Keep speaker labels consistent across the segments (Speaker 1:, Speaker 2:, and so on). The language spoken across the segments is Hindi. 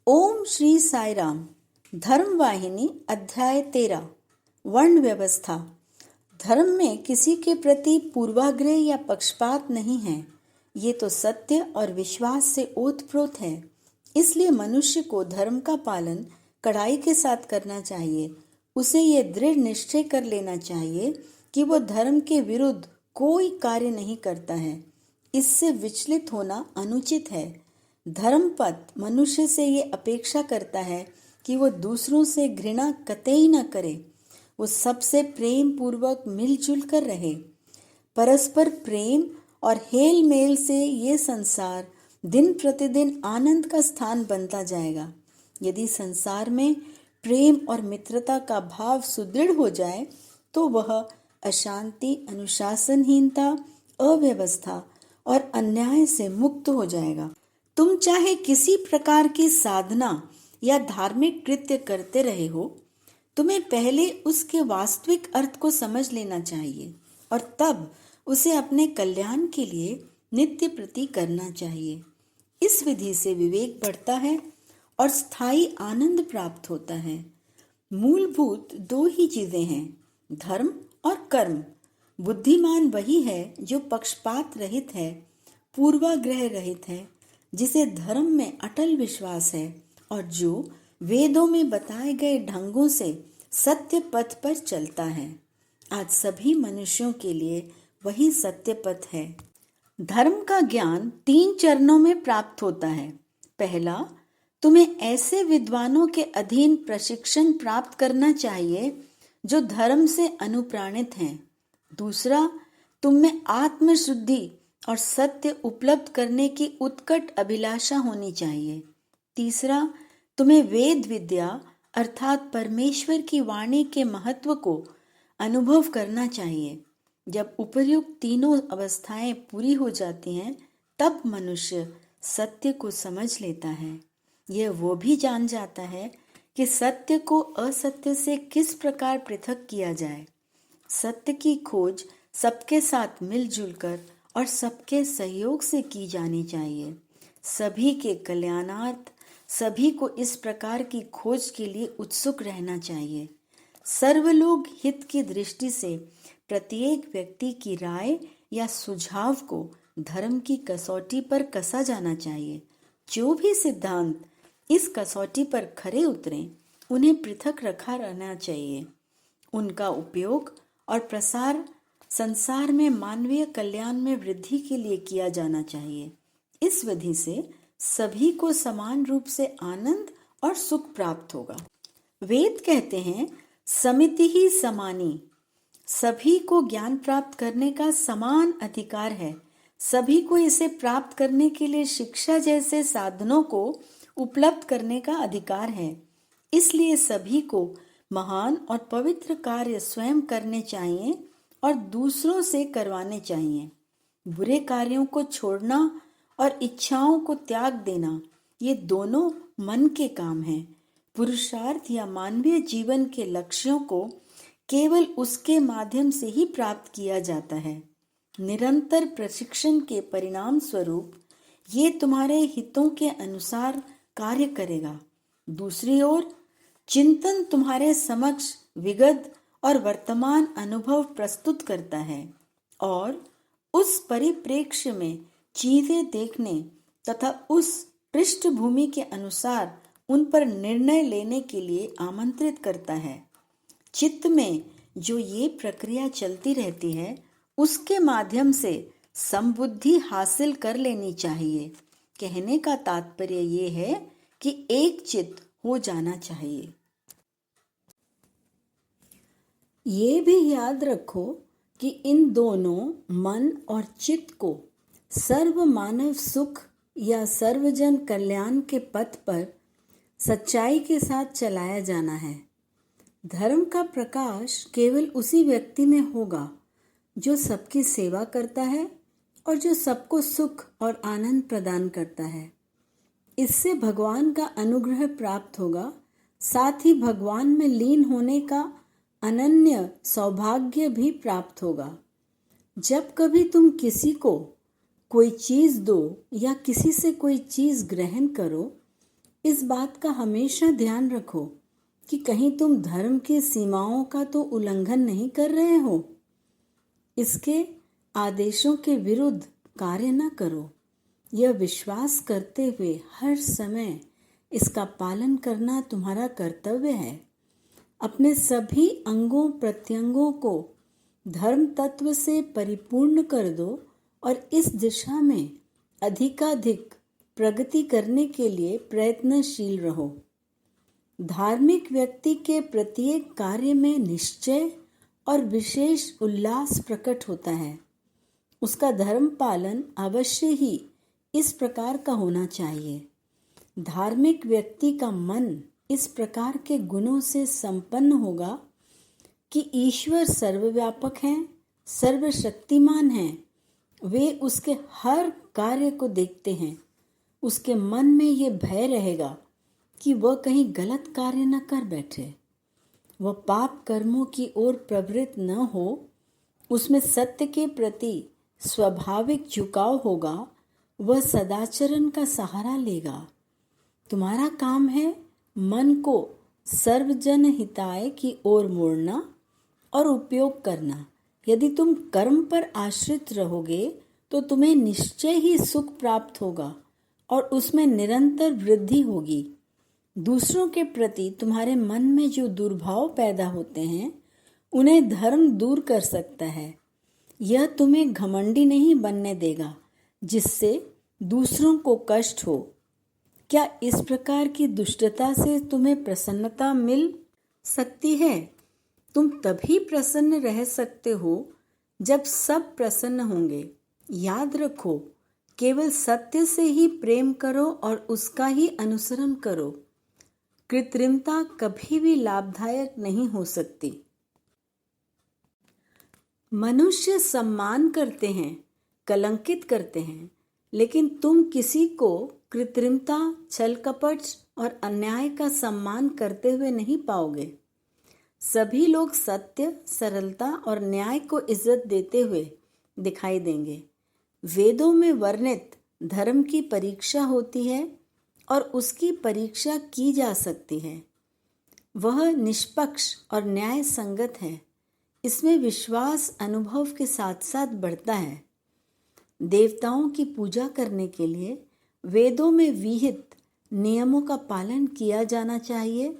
Speaker 1: ओम श्री साई राम। धर्म वाहिनी अध्याय 13 वर्ण व्यवस्था। धर्म में किसी के प्रति पूर्वाग्रह या पक्षपात नहीं है। ये तो सत्य और विश्वास से ओतप्रोत है। इसलिए मनुष्य को धर्म का पालन कड़ाई के साथ करना चाहिए। उसे ये दृढ़ निश्चय कर लेना चाहिए कि वो धर्म के विरुद्ध कोई कार्य नहीं करता है। इससे विचलित होना अनुचित है। धर्मपथ मनुष्य से ये अपेक्षा करता है कि वो दूसरों से घृणा कतई न करे। वो सबसे प्रेम पूर्वक मिलजुल कर रहे। परस्पर प्रेम और हेल मेल से ये संसार दिन प्रतिदिन आनंद का स्थान बनता जाएगा। यदि संसार में प्रेम और मित्रता का भाव सुदृढ़ हो जाए तो वह अशांति, अनुशासनहीनता, अव्यवस्था और अन्याय से मुक्त हो जाएगा। तुम चाहे किसी प्रकार की साधना या धार्मिक कृत्य करते रहे हो, तुम्हें पहले उसके वास्तविक अर्थ को समझ लेना चाहिए और तब उसे अपने कल्याण के लिए नित्य प्रति करना चाहिए। इस विधि से विवेक बढ़ता है और स्थायी आनंद प्राप्त होता है। मूलभूत दो ही चीजें हैं, धर्म और कर्म। बुद्धिमान वही है जो पक्षपात रहित है, पूर्वाग्रह रहित है, जिसे धर्म में अटल विश्वास है और जो वेदों में बताए गए ढंगों से सत्य पथ पर चलता है। आज सभी मनुष्यों के लिए वही सत्य पथ है। धर्म का ज्ञान 3 चरणों में प्राप्त होता है। पहला, तुम्हें ऐसे विद्वानों के अधीन प्रशिक्षण प्राप्त करना चाहिए जो धर्म से अनुप्राणित हैं। दूसरा, तुम में आत्मशुद्धि और सत्य उपलब्ध करने की उत्कट अभिलाषा होनी चाहिए। तीसरा, तुम्हें वेद विद्या अर्थात परमेश्वर की वाणी के महत्व को अनुभव करना चाहिए। जब उपर्युक्त तीनों अवस्थाएं पूरी हो जाती हैं, तब मनुष्य सत्य को समझ लेता है। यह वो भी जान जाता है कि सत्य को असत्य से किस प्रकार पृथक किया जाए। सत्य की खोज सबके साथ मिलजुल कर और सबके सहयोग से की जानी चाहिए। सभी के कल्याणार्थ सभी को इस प्रकार की खोज के लिए उत्सुक रहना चाहिए। सर्वलोक हित की दृष्टि से प्रत्येक व्यक्ति की राय या सुझाव को धर्म की कसौटी पर कसा जाना चाहिए। जो भी सिद्धांत इस कसौटी पर खरे उतरें, उन्हें पृथक रखा रहना चाहिए। उनका उपयोग और प्रसार संसार में मानवीय कल्याण में वृद्धि के लिए किया जाना चाहिए। इस विधि से सभी को समान रूप से आनंद और सुख प्राप्त होगा। वेद कहते हैं, समिति ही समानी। सभी को ज्ञान प्राप्त करने का समान अधिकार है। सभी को इसे प्राप्त करने के लिए शिक्षा जैसे साधनों को उपलब्ध करने का अधिकार है। इसलिए सभी को महान और पवित्र कार्य स्वयं करने चाहिए और दूसरों से करवाने चाहिए। बुरे कार्यों को छोड़ना और इच्छाओं को त्याग देना, ये दोनों मन के काम हैं। पुरुषार्थ या मानवीय जीवन के लक्ष्यों को केवल उसके माध्यम से ही प्राप्त किया जाता है। निरंतर प्रशिक्षण के परिणाम स्वरूप ये तुम्हारे हितों के अनुसार कार्य करेगा। दूसरी ओर चिंतन तुम्हारे समक्ष विगत और वर्तमान अनुभव प्रस्तुत करता है और उस परिप्रेक्ष्य में चीजें देखने तथा उस पृष्ठभूमि के अनुसार उन पर निर्णय लेने के लिए आमंत्रित करता है। चित्त में जो ये प्रक्रिया चलती रहती है, उसके माध्यम से समबुद्धि हासिल कर लेनी चाहिए। कहने का तात्पर्य ये है कि एक चित्त हो जाना चाहिए। ये भी याद रखो कि इन दोनों मन और चित्त को सर्व मानव सुख या सर्वजन कल्याण के पथ पर सच्चाई के साथ चलाया जाना है। धर्म का प्रकाश केवल उसी व्यक्ति में होगा जो सबकी सेवा करता है और जो सबको सुख और आनंद प्रदान करता है। इससे भगवान का अनुग्रह प्राप्त होगा, साथ ही भगवान में लीन होने का अनन्य सौभाग्य भी प्राप्त होगा। जब कभी तुम किसी को कोई चीज दो या किसी से कोई चीज ग्रहण करो, इस बात का हमेशा ध्यान रखो कि कहीं तुम धर्म की सीमाओं का तो उल्लंघन नहीं कर रहे हो। इसके आदेशों के विरुद्ध कार्य न करो। यह विश्वास करते हुए हर समय इसका पालन करना तुम्हारा कर्तव्य है। अपने सभी अंगों प्रत्यंगों को धर्म तत्व से परिपूर्ण कर दो और इस दिशा में अधिकाधिक प्रगति करने के लिए प्रयत्नशील रहो। धार्मिक व्यक्ति के प्रत्येक कार्य में निश्चय और विशेष उल्लास प्रकट होता है। उसका धर्म पालन अवश्य ही इस प्रकार का होना चाहिए। धार्मिक व्यक्ति का मन इस प्रकार के गुणों से संपन्न होगा कि ईश्वर सर्वव्यापक हैं, सर्वशक्तिमान हैं। वे उसके हर कार्य को देखते हैं। उसके मन में ये भय रहेगा कि वह कहीं गलत कार्य न कर बैठे। वह पाप कर्मों की ओर प्रवृत्त न हो। उसमें सत्य के प्रति स्वाभाविक झुकाव होगा। वह सदाचरण का सहारा लेगा। तुम्हारा काम है मन को सर्वजन हिताय की ओर मोड़ना और उपयोग करना। यदि तुम कर्म पर आश्रित रहोगे तो तुम्हें निश्चय ही सुख प्राप्त होगा और उसमें निरंतर वृद्धि होगी। दूसरों के प्रति तुम्हारे मन में जो दुर्भाव पैदा होते हैं उन्हें धर्म दूर कर सकता है। यह तुम्हें घमंडी नहीं बनने देगा जिससे दूसरों को कष्ट हो। क्या इस प्रकार की दुष्टता से तुम्हें प्रसन्नता मिल सकती है? तुम तभी प्रसन्न रह सकते हो जब सब प्रसन्न होंगे। याद रखो, केवल सत्य से ही प्रेम करो और उसका ही अनुसरण करो। कृत्रिमता कभी भी लाभदायक नहीं हो सकती। मनुष्य सम्मान करते हैं, कलंकित करते हैं, लेकिन तुम किसी को कृत्रिमता, छल कपट और अन्याय का सम्मान करते हुए नहीं पाओगे। सभी लोग सत्य, सरलता और न्याय को इज्जत देते हुए दिखाई देंगे। वेदों में वर्णित धर्म की परीक्षा होती है और उसकी परीक्षा की जा सकती है। वह निष्पक्ष और न्याय संगत है। इसमें विश्वास अनुभव के साथ साथ बढ़ता है। देवताओं की पूजा करने के लिए वेदों में विहित नियमों का पालन किया जाना चाहिए।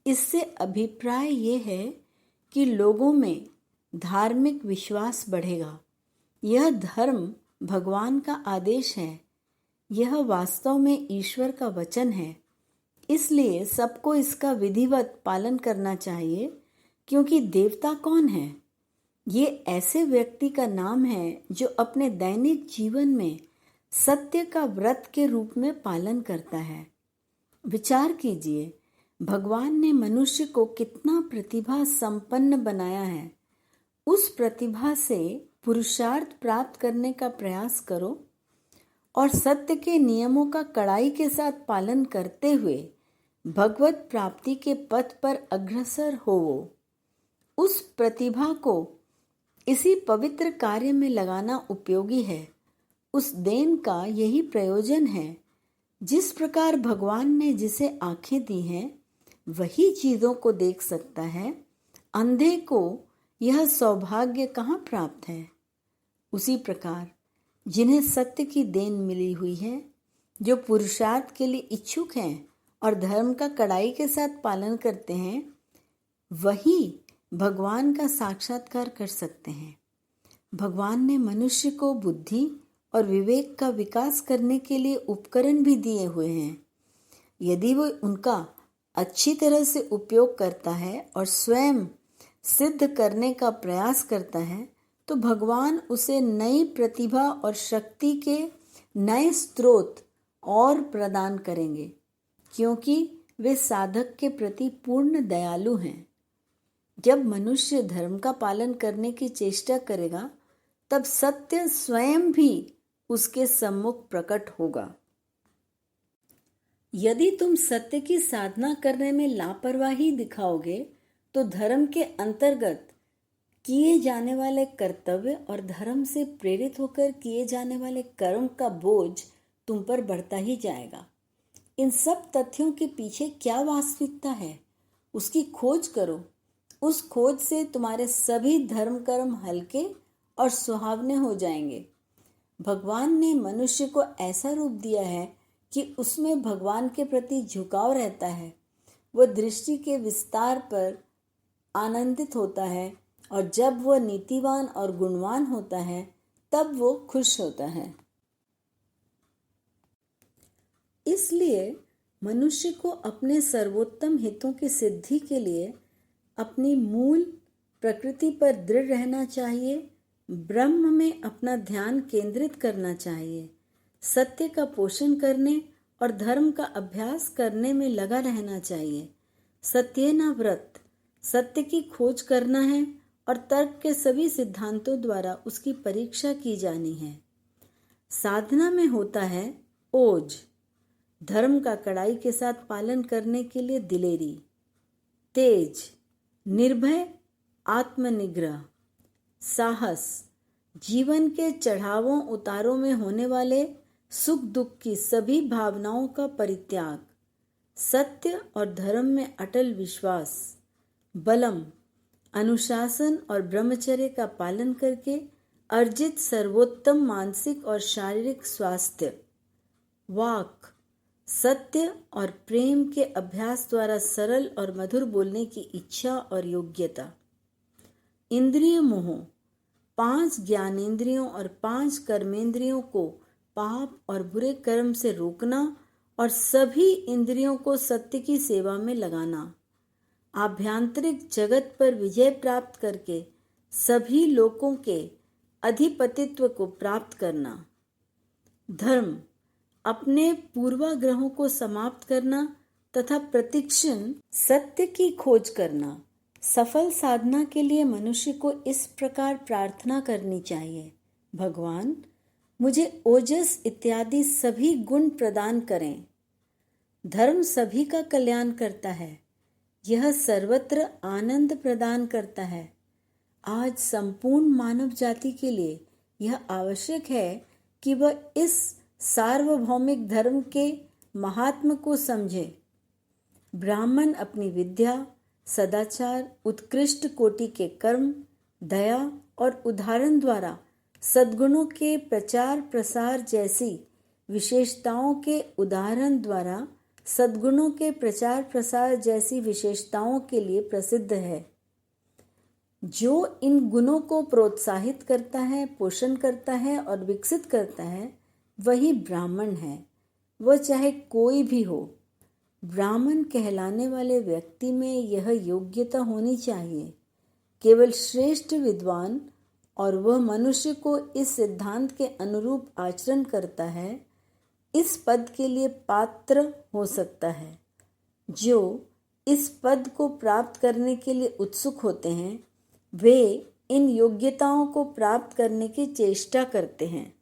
Speaker 1: इससे अभिप्राय ये है कि लोगों में धार्मिक विश्वास बढ़ेगा। यह धर्म भगवान का आदेश है। यह वास्तव में ईश्वर का वचन है। इसलिए सबको इसका विधिवत पालन करना चाहिए, क्योंकि देवता कौन है? ये ऐसे व्यक्ति का नाम है जो अपने दैनिक जीवन में सत्य का व्रत के रूप में पालन करता है। विचार कीजिए, भगवान ने मनुष्य को कितना प्रतिभा संपन्न बनाया है। उस प्रतिभा से पुरुषार्थ प्राप्त करने का प्रयास करो और सत्य के नियमों का कड़ाई के साथ पालन करते हुए भगवत प्राप्ति के पथ पर अग्रसर होवो। उस प्रतिभा को इसी पवित्र कार्य में लगाना उपयोगी है। उस देन का यही प्रयोजन है। जिस प्रकार भगवान ने जिसे आंखें दी हैं वही चीज़ों को देख सकता है, अंधे को यह सौभाग्य कहाँ प्राप्त है? उसी प्रकार जिन्हें सत्य की देन मिली हुई है, जो पुरुषार्थ के लिए इच्छुक हैं और धर्म का कड़ाई के साथ पालन करते हैं, वही भगवान का साक्षात्कार कर सकते हैं। भगवान ने मनुष्य को बुद्धि और विवेक का विकास करने के लिए उपकरण भी दिए हुए हैं। यदि वो उनका अच्छी तरह से उपयोग करता है और स्वयं सिद्ध करने का प्रयास करता है, तो भगवान उसे नई प्रतिभा और शक्ति के नए स्रोत और प्रदान करेंगे, क्योंकि वे साधक के प्रति पूर्ण दयालु हैं। जब मनुष्य धर्म का पालन करने की चेष्टा करेगा, तब सत्य स्वयं भी उसके सम्मुख प्रकट होगा। यदि तुम सत्य की साधना करने में लापरवाही दिखाओगे, तो धर्म के अंतर्गत किए जाने वाले कर्तव्य और धर्म से प्रेरित होकर किए जाने वाले कर्म का बोझ तुम पर बढ़ता ही जाएगा। इन सब तथ्यों के पीछे क्या वास्तविकता है, उसकी खोज करो। उस खोज से तुम्हारे सभी धर्म कर्म हल्के और सुहावने हो जाएंगे। भगवान ने मनुष्य को ऐसा रूप दिया है कि उसमें भगवान के प्रति झुकाव रहता है। वह दृष्टि के विस्तार पर आनंदित होता है और जब वह नीतिवान और गुणवान होता है तब वो खुश होता है। इसलिए मनुष्य को अपने सर्वोत्तम हितों की सिद्धि के लिए अपनी मूल प्रकृति पर दृढ़ रहना चाहिए, ब्रह्म में अपना ध्यान केंद्रित करना चाहिए, सत्य का पोषण करने और धर्म का अभ्यास करने में लगा रहना चाहिए। सत्येन व्रत, सत्य की खोज करना है और तर्क के सभी सिद्धांतों द्वारा उसकी परीक्षा की जानी है। साधना में होता है ओज, धर्म का कड़ाई के साथ पालन करने के लिए दिलेरी, तेज, निर्भय आत्मनिग्रह, साहस, जीवन के चढ़ावों उतारों में होने वाले सुख दुख की सभी भावनाओं का परित्याग, सत्य और धर्म में अटल विश्वास, बलम, अनुशासन और ब्रह्मचर्य का पालन करके अर्जित सर्वोत्तम मानसिक और शारीरिक स्वास्थ्य, वाक, सत्य और प्रेम के अभ्यास द्वारा सरल और मधुर बोलने की इच्छा और योग्यता, इंद्रिय मोह, 5 ज्ञानेंद्रियों और 5 कर्मेंद्रियों को पाप और बुरे कर्म से रोकना और सभी इंद्रियों को सत्य की सेवा में लगाना, आभ्यंतरिक जगत पर विजय प्राप्त करके सभी लोकों के अधिपतित्व को प्राप्त करना, धर्म, अपने पूर्वाग्रहों को समाप्त करना तथा प्रतिक्षण सत्य की खोज करना। सफल साधना के लिए मनुष्य को इस प्रकार प्रार्थना करनी चाहिए, भगवान मुझे ओजस इत्यादि सभी गुण प्रदान करें। धर्म सभी का कल्याण करता है, यह सर्वत्र आनंद प्रदान करता है। आज संपूर्ण मानव जाति के लिए यह आवश्यक है कि वह इस सार्वभौमिक धर्म के महात्म को समझे। ब्राह्मण अपनी विद्या, सदाचार, उत्कृष्ट कोटि के कर्म, दया और उदाहरण द्वारा सद्गुणों के प्रचार प्रसार जैसी विशेषताओं के उदाहरण द्वारा सद्गुणों के प्रचार प्रसार जैसी विशेषताओं के लिए प्रसिद्ध है। जो इन गुणों को प्रोत्साहित करता है, पोषण करता है और विकसित करता है, वही ब्राह्मण है, वह चाहे कोई भी हो। ब्राह्मण कहलाने वाले व्यक्ति में यह योग्यता होनी चाहिए, केवल श्रेष्ठ विद्वान, और वह मनुष्य को इस सिद्धांत के अनुरूप आचरण करता है, इस पद के लिए पात्र हो सकता है। जो इस पद को प्राप्त करने के लिए उत्सुक होते हैं, वे इन योग्यताओं को प्राप्त करने की चेष्टा करते हैं।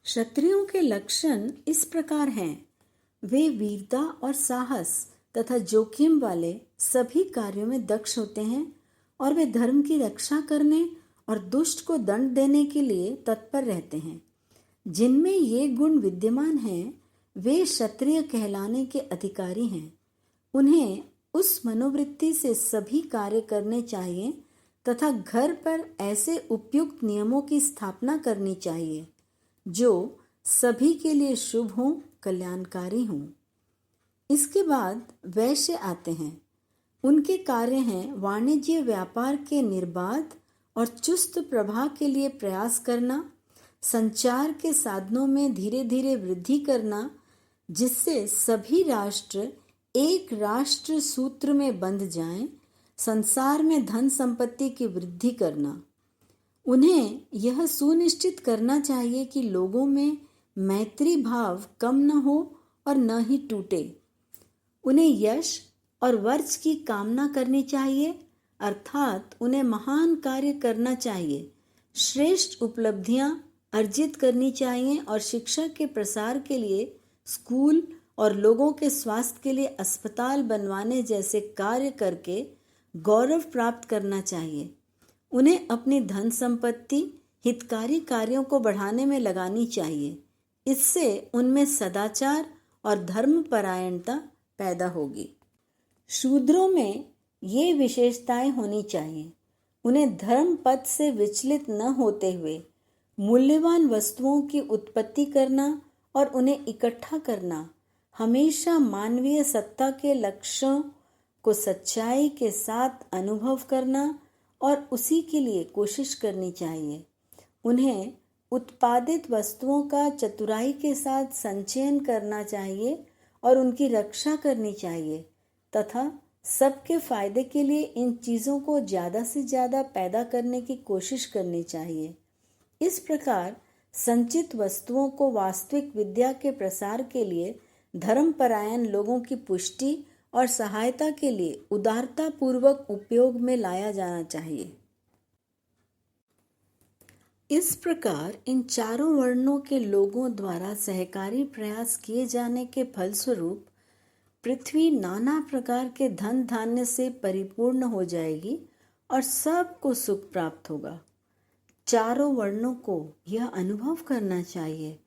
Speaker 1: क्षत्रियों के लक्षण इस प्रकार हैं, वे वीरता और साहस तथा जोखिम वाले सभी कार्यों में दक्ष होते हैं और वे धर्म की रक्षा करने और दुष्ट को दंड देने के लिए तत्पर रहते हैं। जिनमें ये गुण विद्यमान हैं, वे क्षत्रिय कहलाने के अधिकारी हैं। उन्हें उस मनोवृत्ति से सभी कार्य करने चाहिए तथा घर पर ऐसे उपयुक्त नियमों की स्थापना करनी चाहिए जो सभी के लिए शुभ हों, कल्याणकारी हों। इसके बाद वैश्य आते हैं। उनके कार्य हैं वाणिज्य व्यापार के निर्बाध और चुस्त प्रवाह के लिए प्रयास करना, संचार के साधनों में धीरे धीरे वृद्धि करना, जिससे सभी राष्ट्र एक राष्ट्र सूत्र में बंध जाएं, संसार में धन संपत्ति की वृद्धि करना। उन्हें यह सुनिश्चित करना चाहिए कि लोगों में मैत्री भाव कम न हो और न ही टूटे। उन्हें यश और वर्च की कामना करनी चाहिए, अर्थात उन्हें महान कार्य करना चाहिए, श्रेष्ठ उपलब्धियां अर्जित करनी चाहिए और शिक्षा के प्रसार के लिए स्कूल और लोगों के स्वास्थ्य के लिए अस्पताल बनवाने जैसे कार्य करके गौरव प्राप्त करना चाहिए। उन्हें अपनी धन संपत्ति हितकारी कार्यों को बढ़ाने में लगानी चाहिए। इससे उनमें सदाचार और धर्मपरायणता पैदा होगी। शूद्रों में ये विशेषताएं होनी चाहिए। उन्हें धर्म पथ से विचलित न होते हुए मूल्यवान वस्तुओं की उत्पत्ति करना और उन्हें इकट्ठा करना, हमेशा मानवीय सत्ता के लक्ष्यों को सच्चाई के साथ अनुभव करना और उसी के लिए कोशिश करनी चाहिए। उन्हें उत्पादित वस्तुओं का चतुराई के साथ संचयन करना चाहिए और उनकी रक्षा करनी चाहिए तथा सबके फायदे के लिए इन चीज़ों को ज़्यादा से ज़्यादा पैदा करने की कोशिश करनी चाहिए। इस प्रकार संचित वस्तुओं को वास्तविक विद्या के प्रसार के लिए धर्मपरायण लोगों की पुष्टि और सहायता के लिए उदारता पूर्वक उपयोग में लाया जाना चाहिए। इस प्रकार इन चारों वर्णों के लोगों द्वारा सहकारी प्रयास किए जाने के फलस्वरूप पृथ्वी नाना प्रकार के धन धान्य से परिपूर्ण हो जाएगी और सबको सुख प्राप्त होगा। चारों वर्णों को यह अनुभव करना चाहिए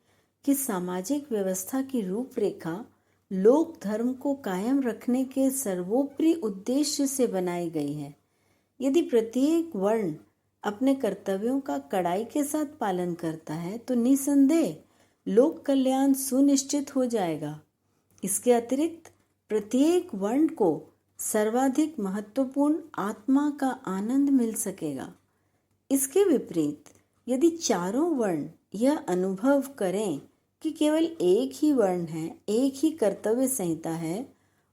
Speaker 1: कि सामाजिक व्यवस्था की रूपरेखा लोक धर्म को कायम रखने के सर्वोपरि उद्देश्य से बनाई गई है। यदि प्रत्येक वर्ण अपने कर्तव्यों का कड़ाई के साथ पालन करता है तो निसंदेह लोक कल्याण सुनिश्चित हो जाएगा। इसके अतिरिक्त प्रत्येक वर्ण को सर्वाधिक महत्वपूर्ण आत्मा का आनंद मिल सकेगा। इसके विपरीत यदि चारों वर्ण यह अनुभव करें कि केवल एक ही वर्ण है, एक ही कर्तव्य संहिता है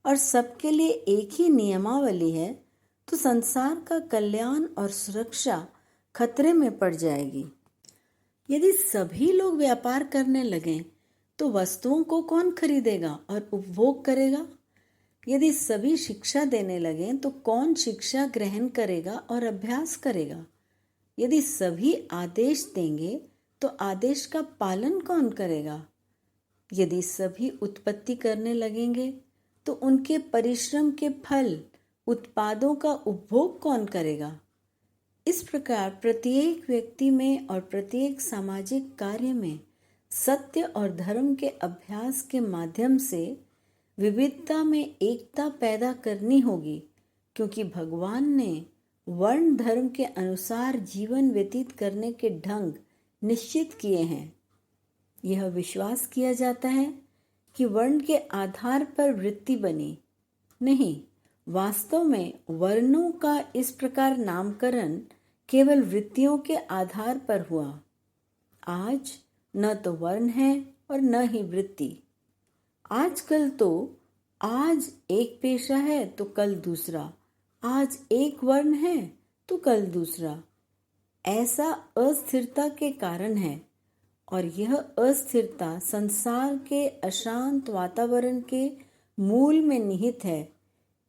Speaker 1: और सबके लिए एक ही नियमावली है, तो संसार का कल्याण और सुरक्षा खतरे में पड़ जाएगी। यदि सभी लोग व्यापार करने लगें तो वस्तुओं को कौन खरीदेगा और उपभोग करेगा? यदि सभी शिक्षा देने लगें तो कौन शिक्षा ग्रहण करेगा और अभ्यास करेगा? यदि सभी आदेश देंगे तो आदेश का पालन कौन करेगा? यदि सभी उत्पत्ति करने लगेंगे तो उनके परिश्रम के फल उत्पादों का उपभोग कौन करेगा? इस प्रकार प्रत्येक व्यक्ति में और प्रत्येक सामाजिक कार्य में सत्य और धर्म के अभ्यास के माध्यम से विविधता में एकता पैदा करनी होगी, क्योंकि भगवान ने वर्ण धर्म के अनुसार जीवन व्यतीत करने के ढंग निश्चित किए हैं। यह विश्वास किया जाता है कि वर्ण के आधार पर वृत्ति बनी नहीं, वास्तव में वर्णों का इस प्रकार नामकरण केवल वृत्तियों के आधार पर हुआ। आज न तो वर्ण है और न ही वृत्ति। आजकल तो आज एक पेशा है तो कल दूसरा, आज एक वर्ण है तो कल दूसरा। ऐसा अस्थिरता के कारण है और यह अस्थिरता संसार के अशांत वातावरण के मूल में निहित है।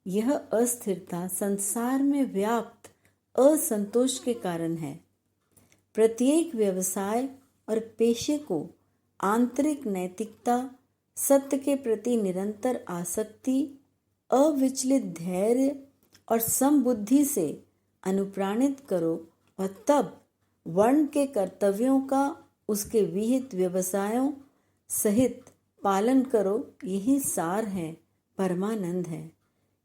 Speaker 1: यह अस्थिरता संसार में व्याप्त असंतोष के कारण है। प्रत्येक व्यवसाय और पेशे को आंतरिक नैतिकता, सत्य के प्रति निरंतर आसक्ति, अविचलित धैर्य और समबुद्धि से अनुप्राणित करो और तब वर्ण के कर्तव्यों का उसके विहित व्यवसायों सहित पालन करो। यही सार है, परमानंद है।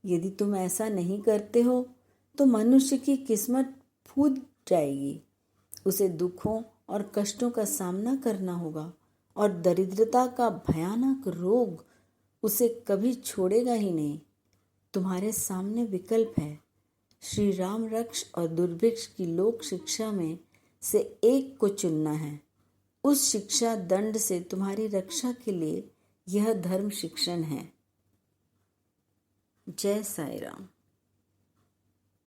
Speaker 1: यदि तुम ऐसा नहीं करते हो तो मनुष्य की किस्मत फूट जाएगी। उसे दुखों और कष्टों का सामना करना होगा और दरिद्रता का भयानक रोग उसे कभी छोड़ेगा ही नहीं। तुम्हारे सामने विकल्प है। श्री राम वृक्ष और दुर्भिक्ष की लोक शिक्षा में से एक को चुनना है। उस शिक्षा दंड से तुम्हारी रक्षा के लिए यह धर्म शिक्षण है। जय साई राम।